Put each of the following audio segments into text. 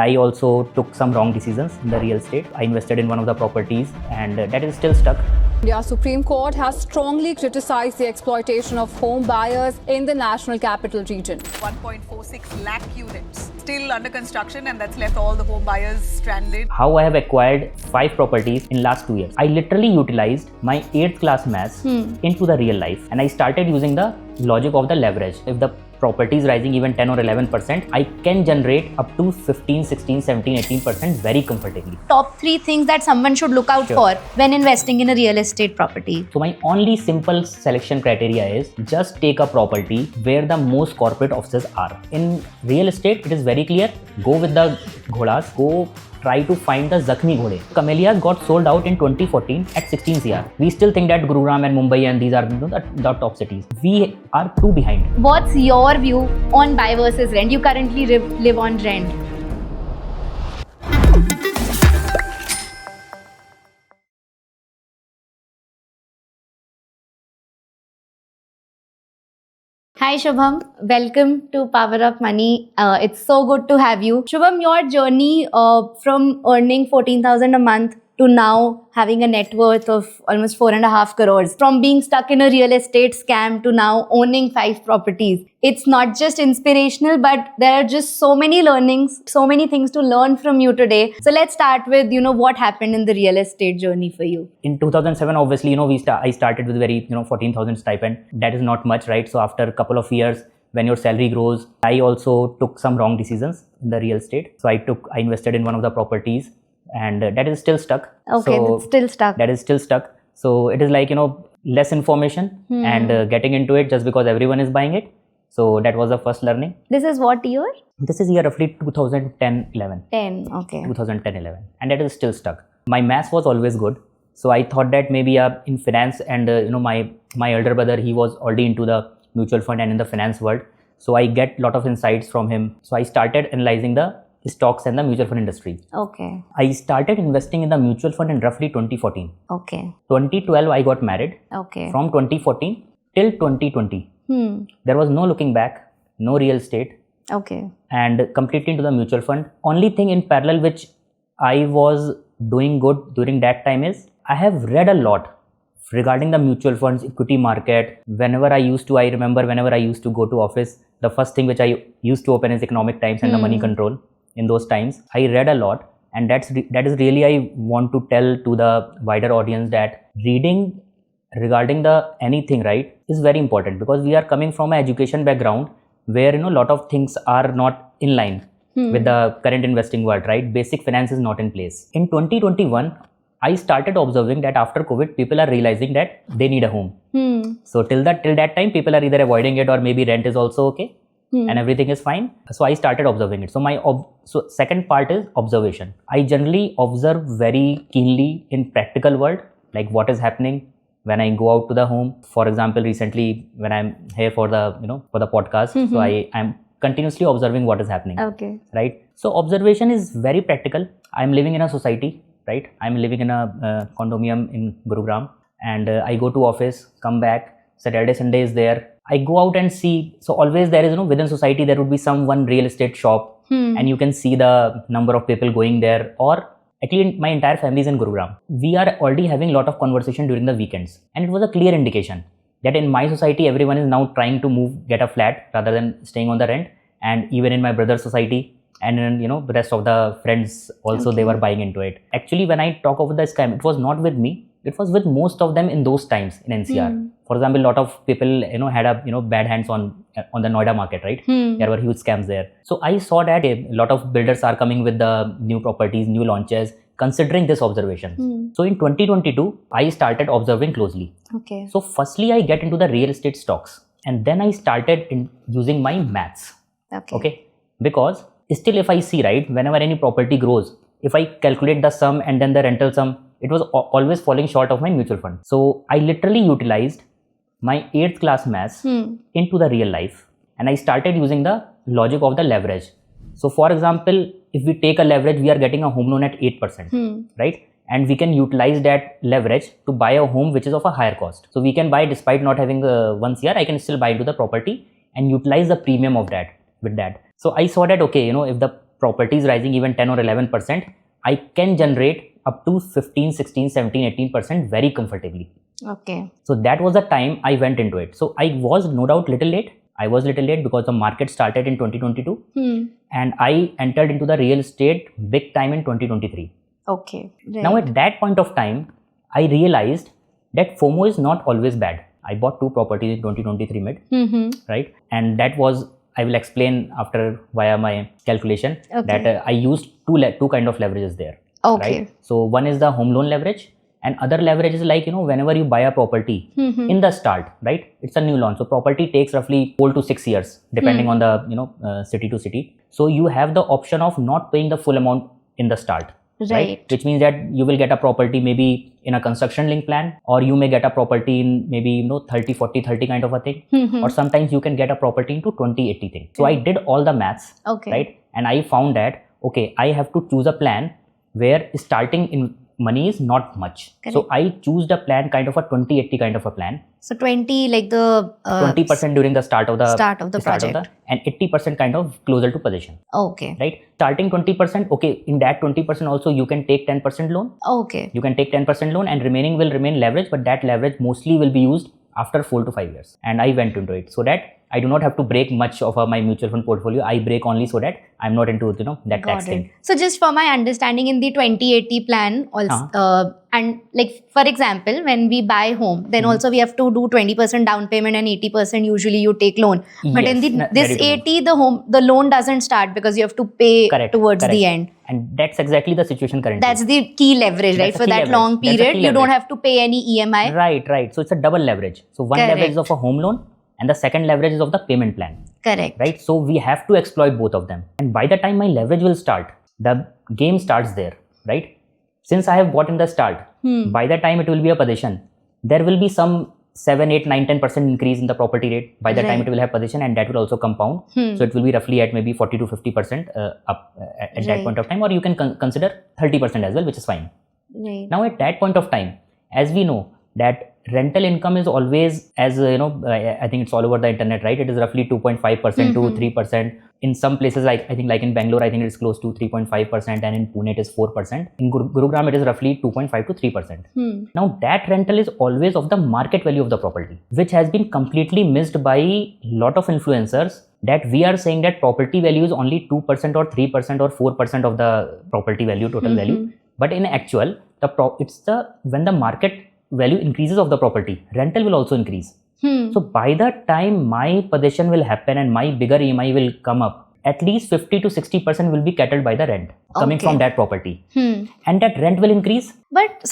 I also took some wrong decisions in the real estate. I invested in one of the properties and that is still stuck. India's Supreme Court has strongly criticized the exploitation of home buyers in the National Capital Region. 1.46 lakh units still under construction, and that's left all the home buyers stranded. How I have acquired 5 properties in last 2 years. I literally utilized my 8th class maths into the real life, and I started using the logic of the leverage. If the property is rising even 10 or 11%, I can generate up to 15, 16, 17, 18% very comfortably. Top 3 things that someone should look out for when investing in a real estate property. So my only simple selection criteria is just take a property where the most corporate offices are. In real estate, it is very clear. Go with the ghodas. Go try to find the Zakhmi Ghode. Camellias got sold out in 2014 at 16 CR. We still think that Gurgaon and Mumbai and these are the top cities. We are too behind. What's your view on buy versus rent? You currently live on rent. Hi Shubham, welcome to PowerUp Money. It's so good to have you. Shubham, your journey from earning 14,000 a month to now having a net worth of almost 4.5 crores, from being stuck in a real estate scam to now owning 5 properties. It's not just inspirational, but there are just so many learnings, so many things to learn from you today. So let's start with, what happened in the real estate journey for you. In 2007, obviously, I started with very, 14,000 stipend. That is not much, right? So after a couple of years, when your salary grows, I also took some wrong decisions in the real estate. So I invested in one of the properties, and that is still stuck. Okay, so that's still stuck. That is still stuck. So it is like, less information and getting into it just because everyone is buying it. So that was the first learning. This is what year? This is year roughly 2010-11. 10, okay. 2010-11. And that is still stuck. My maths was always good. So I thought that maybe in finance and, my elder brother, he was already into the mutual fund and in the finance world. So I get a lot of insights from him. So I started analyzing the stocks and the mutual fund industry. Okay. I started investing in the mutual fund in roughly 2014. Okay. 2012, I got married. Okay. From 2014 till 2020. There was no looking back, no real estate. Okay. And completely into the mutual fund. Only thing in parallel which I was doing good during that time is I have read a lot regarding the mutual funds, equity market. I remember whenever I used to go to office, the first thing which I used to open is Economic Times and the Money Control. In those times, I read a lot, and that is really I want to tell to the wider audience that reading regarding the anything, right, is very important, because we are coming from an education background where a lot of things are not in line with the current investing world, right? Basic finance is not in place. In 2021, I started observing that after COVID, people are realizing that they need a home. So till that time, people are either avoiding it or maybe rent is also okay. And everything is fine. So I started observing it. So second part is observation. I generally observe very keenly in practical world, like what is happening when I go out to the home. For example, recently when I'm here for the for the podcast, so I'm continuously observing what is happening. Okay. Right. So observation is very practical. I'm living in a society, right? I'm living in a condominium in Gurgaon, and I go to office, come back. Saturday, Sunday is there. I go out and see. So always there is, within society, there would be one real estate shop and you can see the number of people going there, or actually my entire family is in Gurgaon. We are already having a lot of conversation during the weekends, and it was a clear indication that in my society, everyone is now trying to get a flat rather than staying on the rent. And even in my brother's society and in, the rest of the friends also, they were buying into it. Actually, when I talk about the scam, it was not with me. It was with most of them in those times in NCR. For example, a lot of people, had a, bad hands on the Noida market, right? There were huge scams there. So I saw that a lot of builders are coming with the new properties, new launches, considering this observation. So in 2022, I started observing closely. Okay. So firstly, I get into the real estate stocks, and then I started using my maths. Okay. Because still if I see, right, whenever any property grows, if I calculate the sum and then the rental sum, it was always falling short of my mutual fund. So I literally utilized my 8th class maths into the real life, and I started using the logic of the leverage. So for example, if we take a leverage, we are getting a home loan at 8%, right? And we can utilize that leverage to buy a home which is of a higher cost. So we can buy, despite not having one CR, I can still buy into the property and utilize the premium of that with that. So I saw that, okay, if the property is rising even 10 or 11%, I can generate up to 15, 16, 17, 18% very comfortably. Okay. So that was the time I went into it. So I was no doubt little late. I was little late because the market started in 2022 and I entered into the real estate big time in 2023. Okay. Right. Now at that point of time, I realized that FOMO is not always bad. I bought 2 properties in 2023 mid, right? And that was, I will explain after via my calculation that I used two kind of leverages there. Okay. Right? So one is the home loan leverage and other leverage is like, whenever you buy a property in the start, right? It's a new launch. So property takes roughly 4 to 6 years depending on the, city to city. So you have the option of not paying the full amount in the start. Right. Which means that you will get a property maybe in a construction link plan, or you may get a property in maybe 30, 40, 30 kind of a thing, or sometimes you can get a property into 20, 80 thing. So I did all the maths, right? And I found that, okay, I have to choose a plan where starting in money is not much. Correct. So I choose the plan kind of a 20-80 kind of a plan. So 20 like the 20% during the start of the project, and 80% kind of closer to possession. Okay. Right. Starting 20%. Okay. In that 20% also you can take 10% loan. Okay. You can take 10% loan and remaining will remain leverage, but that leverage mostly will be used after 4 to 5 years. And I went into it so that I do not have to break much of my mutual fund portfolio. I break only so that I'm not into that tax thing. So just for my understanding, in the 2080 plan also, and like for example, when we buy home, then also we have to do 20% down payment and 80% usually you take loan. But Yes, in this 80, the loan doesn't start because you have to pay towards the end. And that's exactly the situation currently. That's the key leverage, right? For that long period, you don't have to pay any EMI. Right. So it's a double leverage. So one leverage is of a home loan and the second leverage is of the payment plan. Correct. Right. So we have to exploit both of them. And by the time my leverage will start, the game starts there. Right. Since I have bought in the start, by the time it will be a possession, there will be some 7, 8, 9, 10% increase in the property rate by the time it will have possession, and that will also compound. So it will be roughly at maybe 40 to 50% up at that point of time, or you can consider 30% as well, which is fine. Right. Now at that point of time, as we know that rental income is always, as I think it's all over the internet, right? It is roughly 2.5% to 3%. In some places, like I think like in Bangalore, I think it is close to 3.5%, and in Pune it is 4%. In Gurugram, it is roughly 2.5 to 3%. Now that rental is always of the market value of the property, which has been completely missed by a lot of influencers, that we are saying that property value is only 2% or 3% or 4% of the property value, total value. But in actual, when the market value increases of the property, rental will also increase. So by the time my possession will happen and my bigger EMI will come up, at least 50 to 60% will be catered by the rent coming from that property. And that rent will increase. But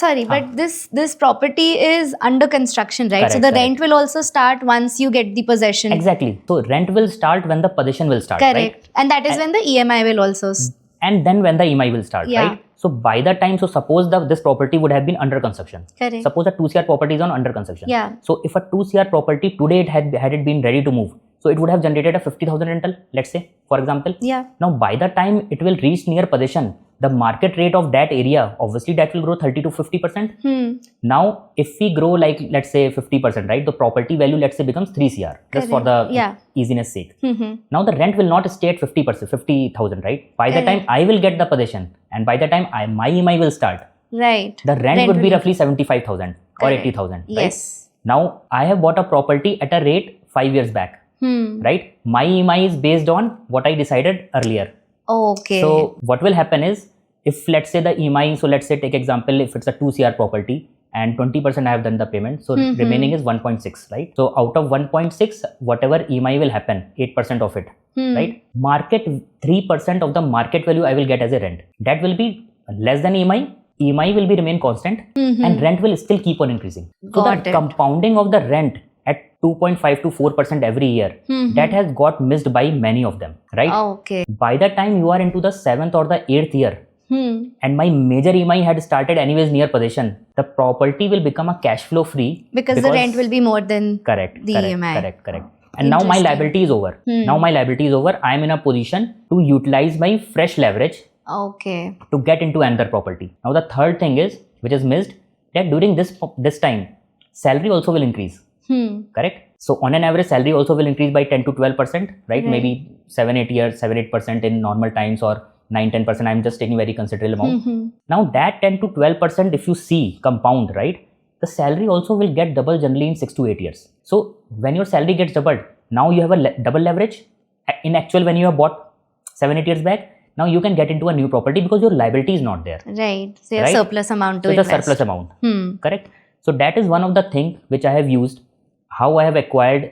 this property is under construction, right? Correct, so the rent will also start once you get the possession. Exactly. So rent will start when the possession will start. Correct. Right? And that is when the EMI will also and then when the EMI will start, right? So by the time, suppose this property would have been under construction. Correct. Suppose a 2 CR property is on under construction. Yeah. So if a 2 CR property today had it been ready to move, so it would have generated a 50,000 rental, let's say, for example. Yeah. Now by the time it will reach near possession, the market rate of that area, obviously that will grow 30 to 50%. Now if we grow like, let's say 50%, right? The property value, let's say, becomes 3 CR, just for the easiness sake. Now the rent will not stay at 50%, 50,000, right? By the time I will get the possession, and by the time my EMI will start, right, the rent would be roughly 75,000 or 80,000, right? Yes. Now I have bought a property at a rate 5 years back, right? My EMI is based on what I decided earlier. Okay. So what will happen is, if let's say the EMI, so let's say take example, if it's a 2 CR property and 20% I have done the payment, so remaining is 1.6, right? So out of 1.6, whatever EMI will happen, 8% of it, right? Market 3% of the market value I will get as a rent. That will be less than EMI. EMI will be remain constant, and rent will still keep on increasing. So the compounding of the rent at 2.5 to 4% every year, that has got missed by many of them, right? Okay. By the time you are into the 7th or the 8th year, and my major EMI had started anyways near possession, the property will become a cash flow free. Because the rent will be more than the EMI. Correct. And now my liability is over. I am in a position to utilize my fresh leverage to get into another property. Now the third thing is, which is missed, that during this time, salary also will increase. Correct? So on an average, salary also will increase by 10 to 12%, right? Maybe 7-8% in normal times, or 9-10%. I'm just taking very considerable amount. Now that 10 to 12%, if you see compound, right, the salary also will get double generally in 6 to 8 years. So when your salary gets doubled, now you have a double leverage. In actual, when you have bought 7-8 years back, now you can get into a new property because your liability is not there. Right. So you have surplus amount to invest. invest. The surplus amount. Correct. So that is one of the things which I have used, how I have acquired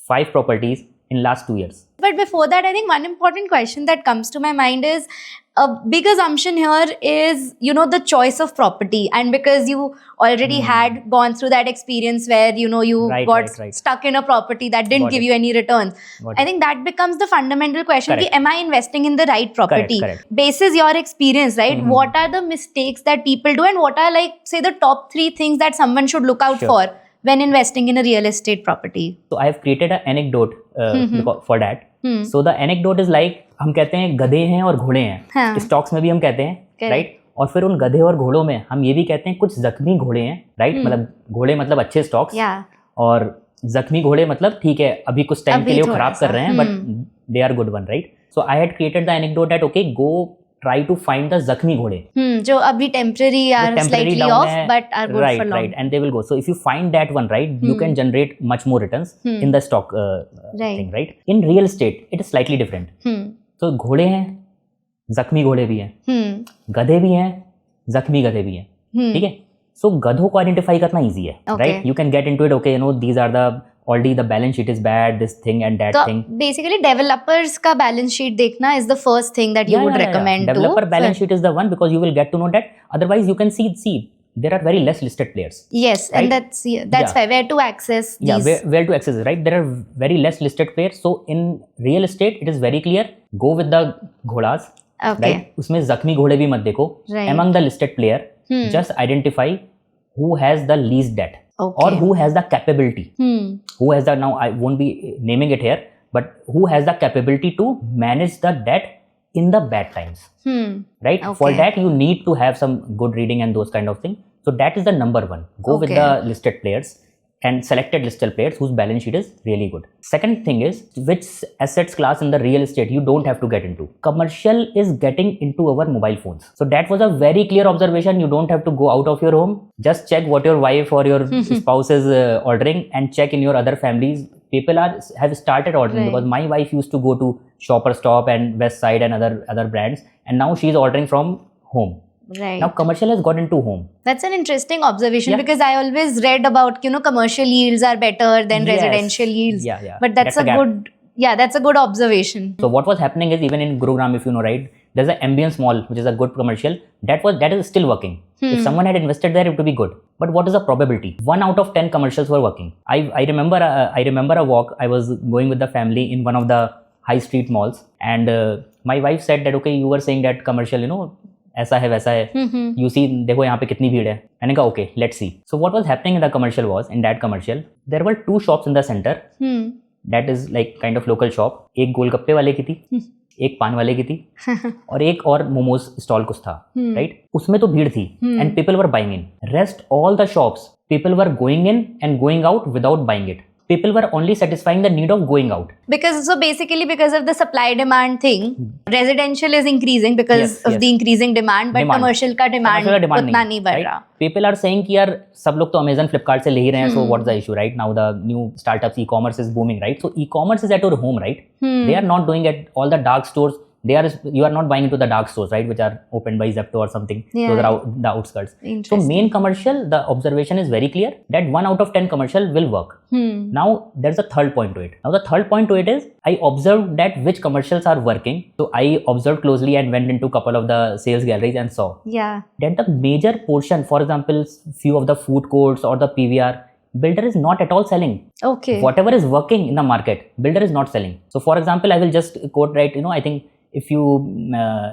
5 properties in last 2 years. But before that, I think one important question that comes to my mind is, a big assumption here is, the choice of property. And because you already had gone through that experience where, you got stuck in a property that didn't give you any returns. I think that becomes the fundamental question. Ki, am I investing in the right property? Correct. Basis your experience, right? What are the mistakes that people do, and what are, say, the top 3 things that someone should look out for when investing in a real estate property? So I have created an anecdote for that. So the anecdote is like, हम कहते हैं गधे हैं और घोड़े हैं, stocks में भी हम कहते हैं, राइट? और फिर उन गधे और घोड़ों में हम ये भी कहते हैं कुछ जख्मी घोड़े हैं, राइट? मतलब घोड़े मतलब अच्छे स्टॉक्स, और जख्मी घोड़े मतलब ठीक है अभी कुछ टाइम के लिए वो खराब कर रहे हैं, but they are good one, right? So I had created the anecdote that okay, go try to find the zakhmi ghode, जो अभी temporary are slightly off but are good for long. Right, and they will go. So if you find that one, right, you can generate much more returns in the stock thing, right? In real estate, it is slightly different. So घोड़े हैं, जख्मी घोड़े भी हैं, गधे भी हैं, जख्मी गधे भी हैं, ठीक है? So गधों को identify करना easy है, right? You can get into it. Okay, these are already the balance sheet is bad, this thing and that thing. Basically, developers ka balance sheet dekhna is the first thing that you would recommend. Developer balance sheet is the one, because you will get to know that. Otherwise, you can see there are very less listed players. Yes, right? And that's fair. Where to access these? Yeah, where to access it, right? There are very less listed players. So in real estate, it is very clear. Go with the ghodas. Okay. Right? उसमें जख्मी घोड़े भी मत देखो. Right. Among the listed player, just identify who has the least debt. Okay. Or who has the capability. Who has the, now I won't be naming it here, but who has the capability to manage the debt in the bad times. Right? Okay. For that, you need to have some good reading and those kind of things. So that is the number one. Go with the listed players and selected listed players whose balance sheet is really good. Second thing is, which assets class in the real estate you don't have to get into. Commercial is getting into our mobile phones. So that was a very clear observation. You don't have to go out of your home. Just check what your wife or your spouse is ordering, and check in your other families. People have started ordering, because my wife used to go to Shopper Stop and West Side and other brands, and now she is ordering from home. Right. Now commercial has got into home. That's an interesting observation, because I always read about, commercial yields are better than residential yields. Yeah. But that's a good observation. So what was happening is, even in Gurgaon, if you know, right, there's an Ambience Mall, which is a good commercial. That is still working. If someone had invested there, it would be good. But what is the probability? 1 out of 10 commercials were working. I remember a walk. I was going with the family in one of the high street malls, and my wife said that, okay, you were saying that commercial, ऐसा है वैसा है, you see, देखो यहाँ पे कितनी भीड़ है. मैंने कहा okay, let's see. So what was happening in the commercial was, in that commercial, there were 2 shops in the center. That is like kind of local shop. एक गोलगप्पे वाले की थी, एक पान वाले की थी, और एक और मोमोज स्टॉल कुछ था, राइट? उसमें तो भीड़ थी, and people were buying in. Rest all the shops, people were going in and going out without buying it. People were only satisfying the need of going out. Because of the supply demand thing, residential is increasing because of the increasing demand, but commercial का demand उतना नहीं बढ़ रहा. People are saying कि यार सब लोग तो Amazon, Flipkart से ले ही रहे हैं, so what's the issue, right? Now the new startups, e-commerce is booming, right? So e-commerce is at your home, right? They are not doing at all the dark stores. You are not buying into the dark stores, right, which are opened by Zepto or something. Those are the outskirts. So main commercial, the observation is very clear that 1 out of 10 commercial will work. Now there's a third point to it. Now the third point to it is, I observed that which commercials are working. So I observed closely and went into a couple of the sales galleries and saw that the major portion, for example, few of the food courts or the PVR, builder is not at all selling. Okay. Whatever is working in the market, builder is not selling. So for example, I will just quote, right, I think if you,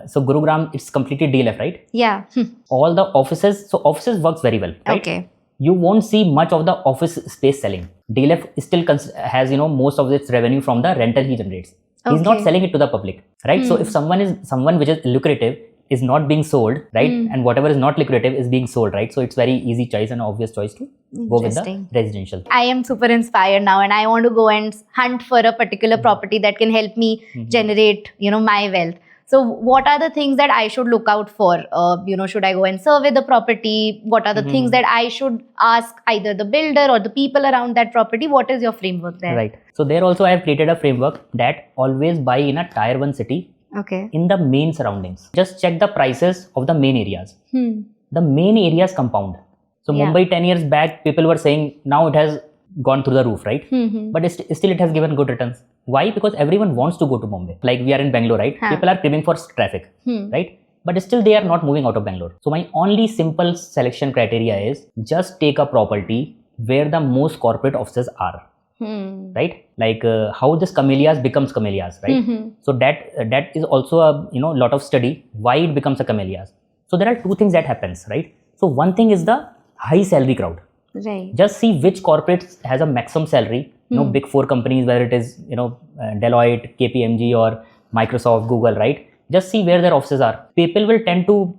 so Gurugram, it's completely DLF, right? Yeah. All the offices, so offices works very well, right? Okay. You won't see much of the office space selling. DLF still has, most of its revenue from the rental he generates. He's not selling it to the public, right? So if someone which is lucrative is not being sold, right? And whatever is not lucrative is being sold, right? So it's very easy choice and obvious choice to go with the residential. I am super inspired now, and I want to go and hunt for a particular property that can help me generate, my wealth. So what are the things that I should look out for? Should I go and survey the property? What are the things that I should ask either the builder or the people around that property? What is your framework there? Right. So there also I have created a framework that always buy in a tier 1 city. Okay. In the main surroundings. Just check the prices of the main areas. The main areas compound. So Mumbai 10 years back, people were saying now it has gone through the roof, right? But still it has given good returns. Why? Because everyone wants to go to Mumbai. Like we are in Bangalore, right? People are craving for traffic, right? But still they are not moving out of Bangalore. So my only simple selection criteria is just take a property where the most corporate offices are. Right? Like how this camellias becomes camellias, right? So that is also a lot of study why it becomes a camellias. So there are two things that happens, right? So one thing is the high salary crowd. Right. Just see which corporate has a maximum salary. Big 4 companies, whether it is Deloitte, KPMG or Microsoft, Google, right? Just see where their offices are. People will tend to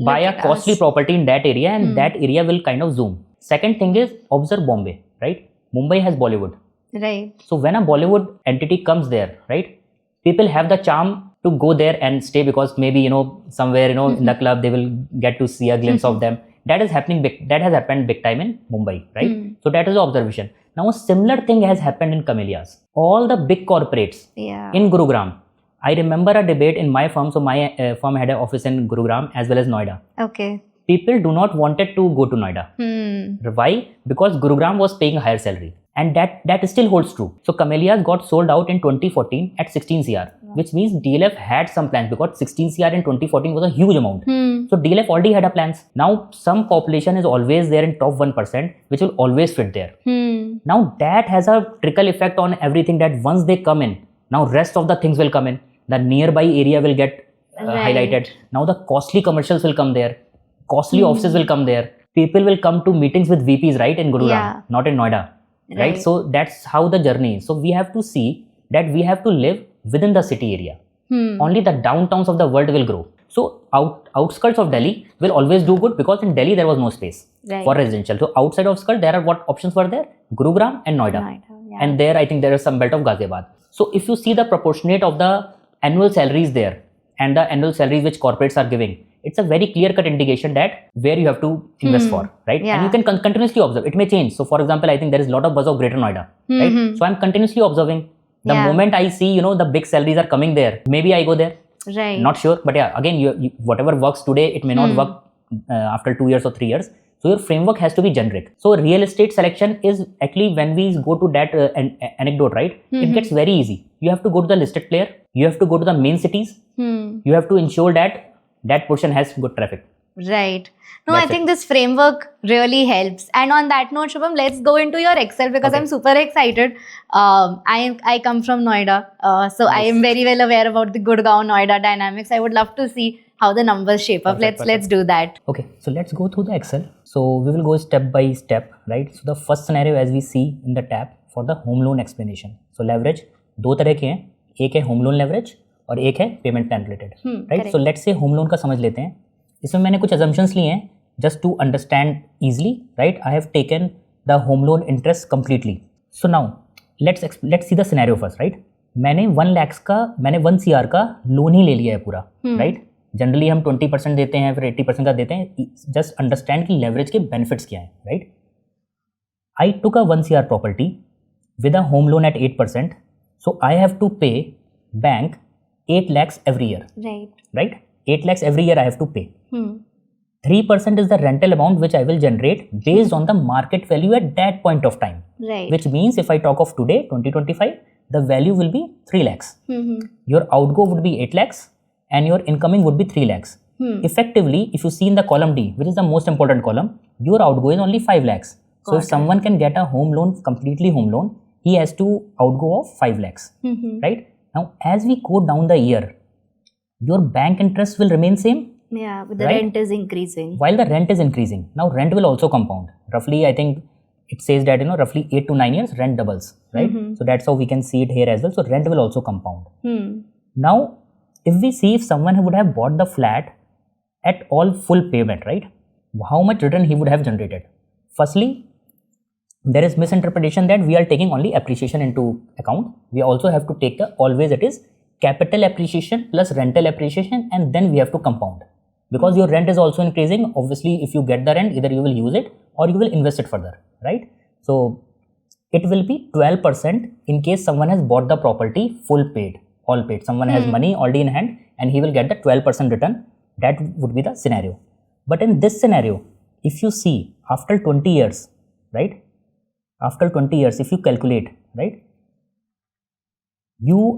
buy a costly property in that area, and that area will kind of zoom. Second thing is observe Bombay, right? Mumbai has Bollywood. Right. So when a Bollywood entity comes there, right? People have the charm to go there and stay because maybe somewhere in the club they will get to see a glimpse of them. That is happening big. That has happened big time in Mumbai, right? So that is the observation. Now a similar thing has happened in Camellias. All the big corporates in Gurugram. I remember a debate in my firm. So my firm had an office in Gurugram as well as Noida. Okay. People do not wanted to go to Noida. Why? Because Gurugram was paying a higher salary. And that still holds true. So Camellias got sold out in 2014 at 16 CR, which means DLF had some plans because 16 CR in 2014 was a huge amount. So DLF already had a plans. Now some population is always there in top 1%, which will always fit there. Now that has a trickle effect on everything that once they come in, now rest of the things will come in. The nearby area will get highlighted. Now the costly commercials will come there. Costly offices will come there. People will come to meetings with VPs, right? In Gurugram, not in Noida. Right. So that's how the journey is. So we have to see that we have to live within the city area. Only the downtowns of the world will grow. So outskirts of Delhi will always do good because in Delhi there was no space for residential. So outside of outskirts there are what options were there? Gurugram and Noida. And there I think there is some belt of Ghaziabad. So if you see the proportionate of the annual salaries there and the annual salaries which corporates are giving, it's a very clear-cut indication that where you have to invest for, right? And you can continuously observe. It may change. So, for example, I think there is a lot of buzz of Greater Noida, right? So, I'm continuously observing. The moment I see, the big salaries are coming there, maybe I go there. Right. Not sure. But yeah, again, you whatever works today, it may not work after 2 years or 3 years. So, your framework has to be generic. So, real estate selection is actually when we go to that anecdote, right? It gets very easy. You have to go to the listed player. You have to go to the main cities. You have to ensure that portion has good traffic. Right. No, I think this framework really helps. And on that note, Shubham, let's go into your Excel because I'm super excited. I come from Noida. So I am very well aware about the Gurgaon Noida dynamics. I would love to see how the numbers shape up. Let's do that. Okay. So let's go through the Excel. So we will go step by step, right? So the first scenario as we see in the tab for the home loan explanation. So leverage, दो तरह के हैं. एक है home loan leverage और एक है payment plan related, right? So let's say home loan का समझ लेते हैं. इसमें मैंने कुछ अजम्पशंस लिए हैं just to understand easily, right? I have taken the home loan interest completely. So now let's see the scenario first, right? मैंने 1 CR का लोन ही ले लिया है पूरा, राइट? जनरली हम 20% देते हैं, फिर 80% का देते हैं. जस्ट अंडरस्टैंड कि लेवरेज के बेनिफिट्स क्या हैं, right? I took a 1 CR property with a home loan eight 8%. So I have to pay bank 8 lakhs every year. Right? 8 lakhs every year I have to pay. 3% is the rental amount which I will generate based on the market value at that point of time. Right. Which means if I talk of today, 2025, the value will be 3 lakhs. Your outgo would be 8 lakhs and your incoming would be 3 lakhs. Effectively, if you see in the column D, which is the most important column, your outgo is only 5 lakhs. So if someone can get a home loan, completely home loan, he has to outgo of 5 lakhs, right? Now, as we go down the year, your bank interest will remain same. Yeah, but the rent is increasing. While the rent is increasing, now rent will also compound. Roughly, I think it says that, roughly 8 to 9 years, rent doubles, right? So that's how we can see it here as well. So rent will also compound. Now, if we see if someone would have bought the flat at all full payment, right? How much return he would have generated? Firstly, there is misinterpretation that we are taking only appreciation into account. We also have to take always it is capital appreciation plus rental appreciation, and then we have to compound. Because your rent is also increasing, obviously if you get the rent, either you will use it or you will invest it further, right? So it will be 12% in case someone has bought the property full paid, all paid. Someone has money already in hand and he will get the 12% return. That would be the scenario. But in this scenario, if you see after 20 years, right? After 20 years, if you calculate, right? You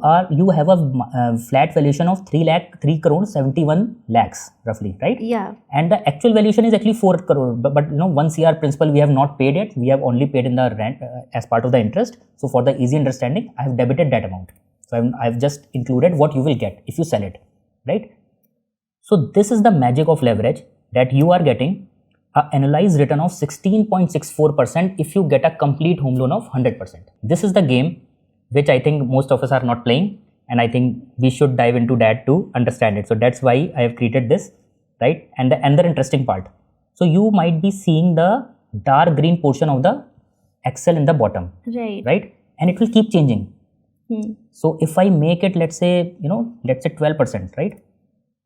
have a flat valuation of 3 crore 71 lakhs roughly, right? Yeah. And the actual valuation is actually 4 crore, but 1 CR principal we have not paid yet. We have only paid in the rent as part of the interest. So for the easy understanding, I have debited that amount. So I've just included what you will get if you sell it, right? So this is the magic of leverage, that you are getting an annualized return of 16.64% if you get a complete home loan of 100%. This is the game which I think most of us are not playing, and I think we should dive into that to understand it. So that's why I have created this, right? And the another interesting part. So you might be seeing the dark green portion of the Excel in the bottom, right? And it will keep changing. So if I make it, let's say 12%, right?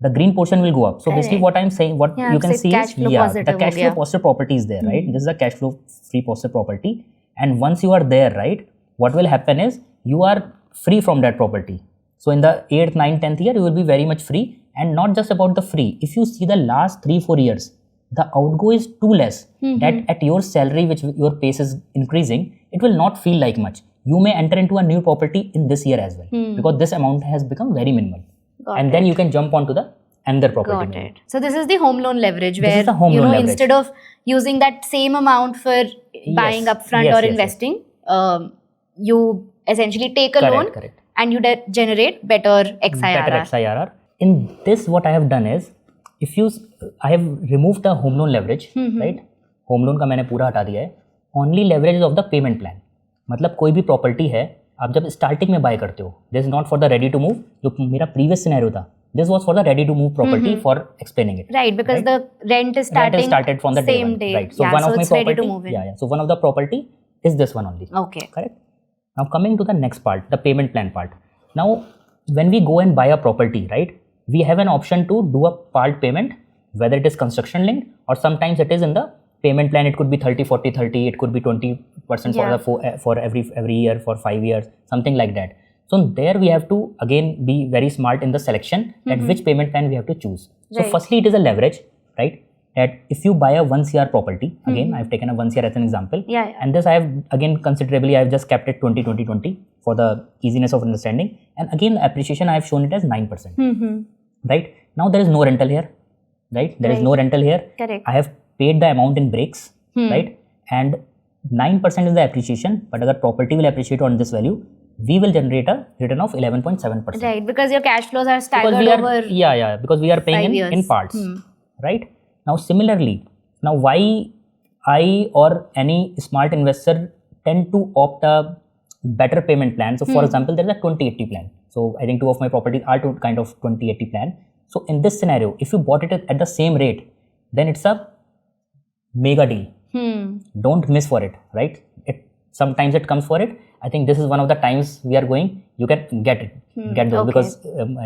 The green portion will go up. So basically what I'm saying, what you can see is, the cash flow positive property is there, right? This is a cash flow free positive property. And once you are there, right, what will happen is you are free from that property. So in the 8th, 9th, 10th year, you will be very much free. And not just about the free. If you see the last 3-4 years, the outgo is too less, that at your salary, which your pace is increasing, it will not feel like much. You may enter into a new property in this year as well, because this amount has become very minimal. Then you can jump onto the another property. Got it. So this is the home loan leverage, where leverage. Instead of using that same amount for buying upfront or investing, you essentially take a loan and you generate better XIRR. In this, what I have done is, I have removed the home loan leverage, right? Home loan का मैंने पूरा हटा दिया है. Only leverage is of the payment plan. मतलब कोई भी property है, आप जब स्टार्टिंग में बाय करते हो, this is not for the ready to move. जो मेरा प्रीवियस सिनेरियो था, this was for the ready to move property for explaining it. Right, because the rent is started from the same day. Right. So one of my property, so one of the property is this one only. Okay. Correct. Now coming to the next part, the payment plan part. Now when we go and buy a property, right, we have an option to do a part payment, whether it is construction linked or sometimes it is in the payment plan. It could be 30, 40, 30. It could be 20% for every year for 5 years, something like that. So there we have to again be very smart in the selection at which payment plan we have to choose. So firstly, it is a leverage, right? That if you buy a 1 CR property, again I have taken a 1 CR as an example, and this I have again considerably, I have just kept it 20 for the easiness of understanding. And again appreciation I have shown it as 9%. Right? Now there is no rental here, right? There is no rental here. Correct. I have paid the amount in breaks, right? And 9% is the appreciation, but agar property will appreciate on this value, we will generate a return of 11.7%. Right, because your cash flows are staggered over. Because we are paying in parts, right? Now similarly, why I or any smart investor tend to opt a better payment plan. So for example, there is a 20/80 plan. So I think 2 of my properties are kind of 20/80 plan. So in this scenario, if you bought it at the same rate, then it's a mega deal. Don't miss for it, right? Sometimes it comes for it. I think this is one of the times we are going, you can get those because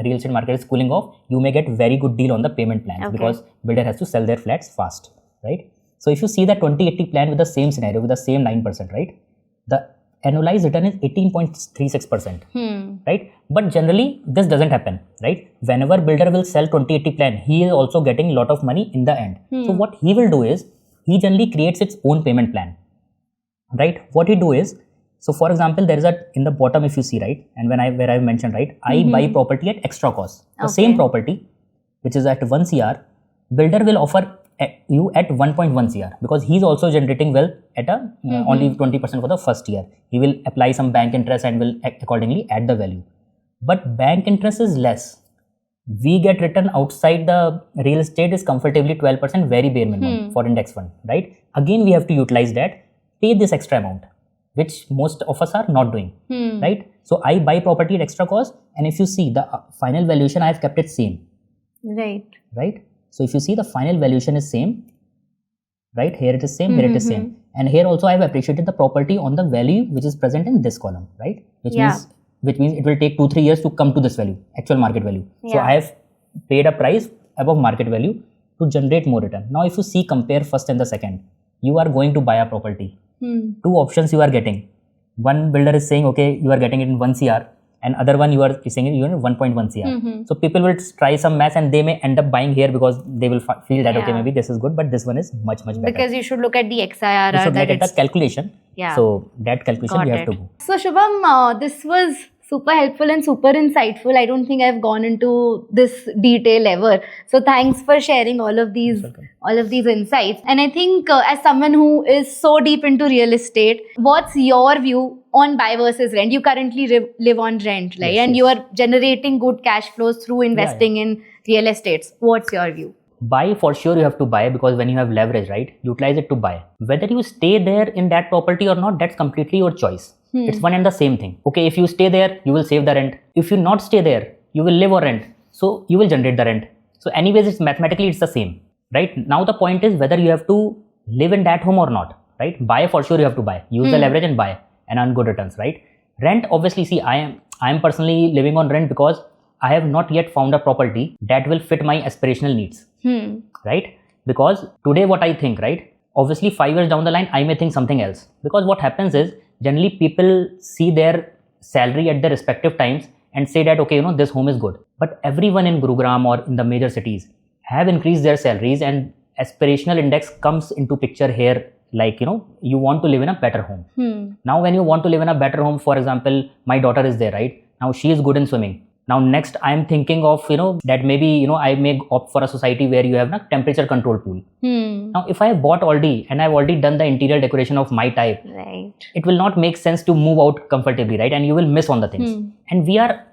real estate market is cooling off. You may get very good deal on the payment plans because builder has to sell their flats fast, right? So if you see the 20/80 plan with the same scenario, with the same 9%, right? The annualized return is 18.36%, right? But generally this doesn't happen, right? Whenever builder will sell 20/80 plan, he is also getting a lot of money in the end. So what he will do is, he generally creates its own payment plan, right? What he do is, so for example, there is in the bottom, if you see, right, and where I mentioned, right, I buy property at extra cost. The same property, which is at 1 CR, builder will offer you at 1.1 CR because he's also generating wealth at only 20% for the first year. He will apply some bank interest and will accordingly add the value. But bank interest is less. We get return outside the real estate is comfortably 12%, very bare minimum for index fund, right? Again, we have to utilize that, pay this extra amount, which most of us are not doing, right? So I buy property at extra cost, and if you see the final valuation, I have kept it same. Right? So if you see the final valuation is same, right? Here it is same, here it is same. And here also I have appreciated the property on the value which is present in this column, right? Which means which means it will take 2-3 years to come to this value, actual market value. So Yeah. I have paid a price above market value to generate more return. Now, if you see, compare first and the second, you are going to buy a property. Two options you are getting. One builder is saying, okay, you are getting it in 1 CR, and other one you are saying you are in 1.1 CR. So people will try some maths and they may end up buying here because they will feel that, okay, Yeah. maybe this is good, but this one is much better. Because you should look at the XIRR. You should that look at it's the calculation. Yeah. So that calculation Got you have it. to go. So Shubham, this was super helpful and super insightful. I don't think I've gone into this detail ever. So thanks for sharing all of these insights. And I think as someone who is so deep into real estate, what's your view on buy versus rent? You currently live on rent, right? Yes, and yes. you are generating good cash flows through investing in real estates. What's your view? Buy, for sure you have to buy, because when you have leverage, right, utilize it to buy. Whether you stay there in that property or not, that's completely your choice. It's one and the same thing. Okay, if you stay there, you will save the rent. If you not stay there, you will live or rent. So you will generate the rent. So anyways, it's mathematically it's the same, right? Now the point is whether you have to live in that home or not, right? Buy, for sure you have to buy. Use the leverage and buy and earn good returns, right? Rent, obviously, see, I am personally living on rent because I have not yet found a property that will fit my aspirational needs, right? Because today what I think, right? Obviously 5 years down the line, I may think something else, because what happens is generally people see their salary at their respective times and say that, okay, this home is good. But everyone in Gurgaon or in the major cities have increased their salaries, and aspirational index comes into picture here. Like, you want to live in a better home. Now, when you want to live in a better home, for example, my daughter is there, right? Now she is good in swimming. Now, next I am thinking of, that maybe, I may opt for a society where you have a temperature control pool. Now, if I have bought already and I've already done the interior decoration of my type, Right. it will not make sense to move out comfortably, right? And you will miss on the things. And we are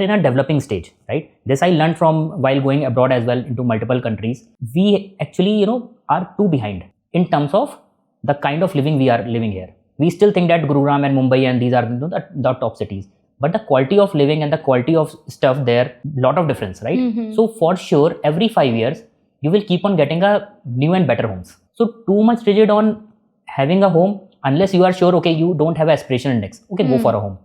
in a developing stage, right? This I learned from while going abroad as well into multiple countries. We actually, are too behind in terms of the kind of living we are living here. We still think that Gurgaon and Mumbai and these are the top cities. But the quality of living and the quality of stuff there, lot of difference, right? So for sure, every 5 years, you will keep on getting a new and better homes. So too much rigid on having a home, unless you are sure, okay, you don't have an aspiration index. Okay, go for a home.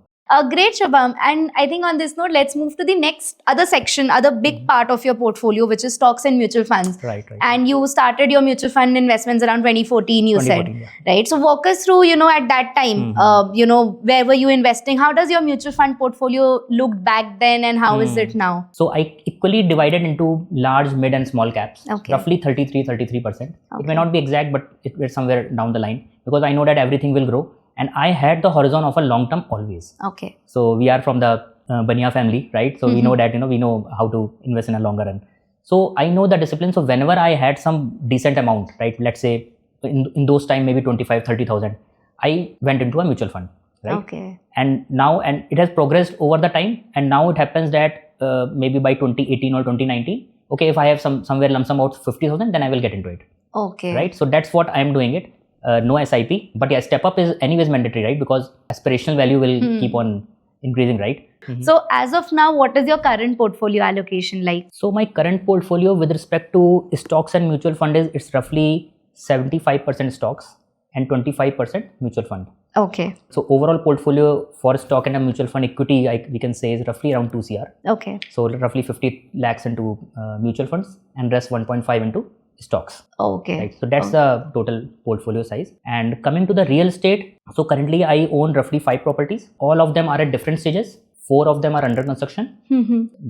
Great, Shubham. And I think on this note, let's move to the next other big part of your portfolio, which is stocks and mutual funds. Right. And you started your mutual fund investments around 2014, you said, 2014, right? So walk us through, at that time, where were you investing? How does your mutual fund portfolio look back then, and how is it now? So I equally divided into large, mid and small caps, Okay. roughly 33%. It may not be exact, but it's somewhere down the line, because I know that everything will grow. And I had the horizon of a long term always. Okay. So we are from the Bania family, right? So we know that, we know how to invest in a longer run. So I know the discipline. So whenever I had some decent amount, right? Let's say in those time, maybe 25,000-30,000, I went into a mutual fund, right? Okay. And now, and it has progressed over the time. And now it happens that maybe by 2018 or 2019, okay, if I have somewhere lump sum about 50,000, then I will get into it. Okay. Right? So that's what I am doing it. No SIP, but yeah, step up is anyways mandatory, right? Because aspirational value will keep on increasing, right? So as of now, what is your current portfolio allocation like? So my current portfolio with respect to stocks and mutual fund is, it's roughly 75% stocks and 25% mutual fund. Okay. So overall portfolio for stock and a mutual fund equity, we can say is roughly around 2 CR. Okay. So roughly 50 lakhs into mutual funds and rest 1.5 into stocks. Okay. Right. So that's the total portfolio size. And coming to the real estate, so currently I own roughly 5 properties. All of them are at different stages. 4 of them are under construction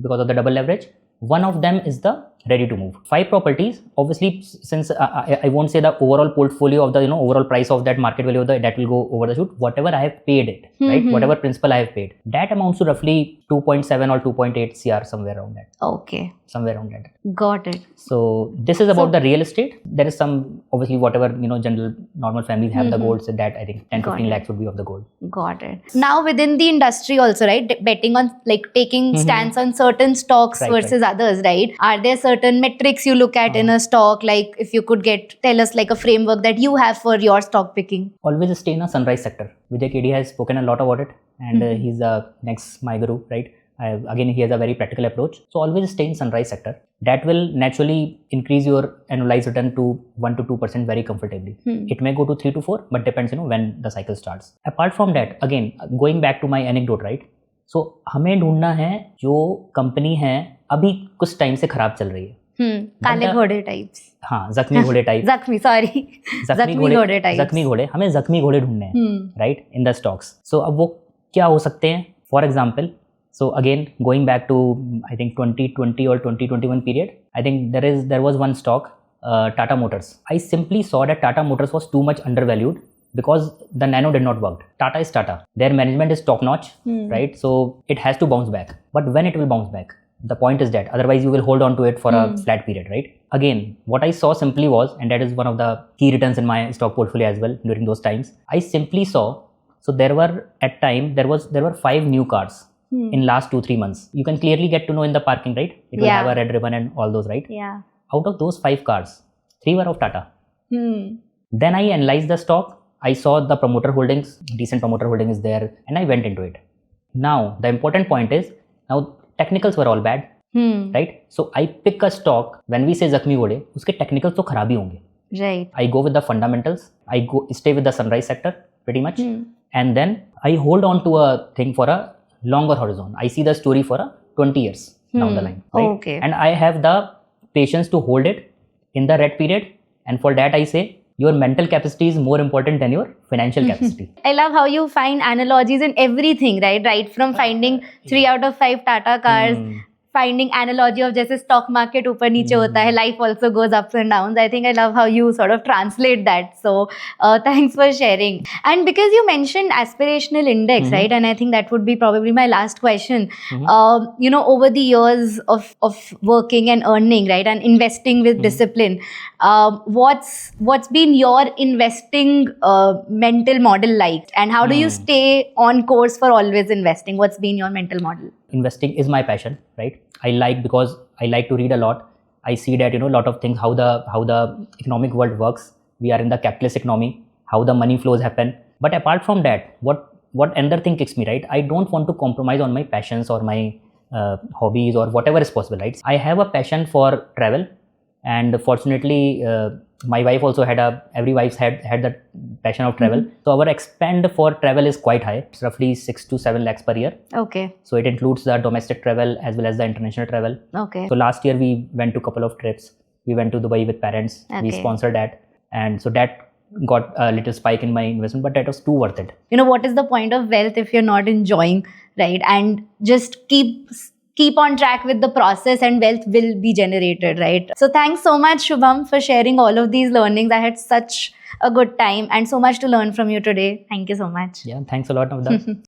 because of the double leverage. One of them is the ready to move. 5 properties. Obviously, since I won't say the overall portfolio of the overall price of that market value of that will go over the shoot. Whatever I have paid it, right? Whatever principal I have paid, that amounts to roughly 2.7 or 2.8 CR, somewhere around that. Okay. Somewhere around that. Got it. So this is about the real estate. There is some, obviously, whatever general normal families have the gold, so that I think 10-15 lakhs would be of the gold. Got it. Now within the industry also, right? Betting on, like, taking stance on certain stocks versus others, right? Are there certain metrics you look at in a stock? Like, if you could tell us like a framework that you have for your stock picking. Always stay in a sunrise sector. Vijay KD has spoken a lot about it, and he's the next my guru, right? Again, he has a very practical approach. So always stay in sunrise sector. That will naturally increase your annualized return to 1 to 2% very comfortably. It may go to 3 to 4, but depends, when the cycle starts. Apart from that, again, going back to my anecdote, right? सो हमें ढूंढना है जो company है अभी कुछ time से खराब चल रही है. काले घोड़े टाइप्स. हाँ, जख्मी घोड़े टाइप. जख्मी, सॉरी, जख्मी घोड़े टाइप. जख्मी घोड़े, हमें जख्मी घोड़े ढूंढने हैं, राइट, इन द स्टॉक्स. सो अब वो क्या हो सकते हैं? For example, so again going back to I think 2020 or 2021 period, I think there was one stock, Tata Motors. I simply saw that Tata Motors was too much undervalued because the nano did not work. Tata is Tata, their management is top notch, right? So it has to bounce back, but when it will bounce back, the point is that otherwise you will hold on to it for a flat period, right? Again, what I saw simply was, and that is one of the key returns in my stock portfolio as well during those times, I simply saw, so there were 5 new cars in last 2-3 months. You can clearly get to know in the parking, right? It will have a red ribbon and all those, right? Yeah. Out of those 5 cars, 3 were of Tata. Then I analyzed the stock. I saw the promoter holdings, decent promoter holding is there, and I went into it. Now, the important point is, now technicals were all bad, right? So I pick a stock, when we say Zakhmi Ghode, uske technicals to kharab hi honge. Right. I go with the fundamentals. I stay with the sunrise sector pretty much. And then I hold on to a thing for a longer horizon. I see the story for a 20 years down the line, right? Okay. And I have the patience to hold it in the red period. And for that, I say your mental capacity is more important than your financial capacity. I love how you find analogies in everything, right? Right from finding 3 out of 5 Tata cars, finding analogy of जैसे stock market ऊपर नीचे होता है, life also goes ups and downs. I think I love how you sort of translate that. So thanks for sharing. And because you mentioned aspirational index, right? And I think that would be probably my last question. You know, over the years of working and earning, right, and investing with discipline, what's been your investing mental model like? And how do you stay on course for always investing? What's been your mental model? Investing is my passion, right? Because I like to read a lot. I see that, a lot of things, how the economic world works. We are in the capitalist economy, how the money flows happen. But apart from that, what another thing kicks me, right? I don't want to compromise on my passions or my hobbies or whatever is possible, right? I have a passion for travel, and fortunately, my wife also every wife had the passion of travel. So our expend for travel is quite high. It's roughly 6 to 7 lakhs per year. Okay. So it includes the domestic travel as well as the international travel. Okay. So last year we went to a couple of trips. We went to Dubai with parents. Okay. We sponsored that. And so that got a little spike in my investment, but that was too worth it. You know, what is the point of wealth if you're not enjoying, right? And just keep on track with the process and wealth will be generated, right? So thanks so much, Shubham, for sharing all of these learnings. I had such a good time and so much to learn from you today. Thank you so much. Yeah, thanks a lot, Navda.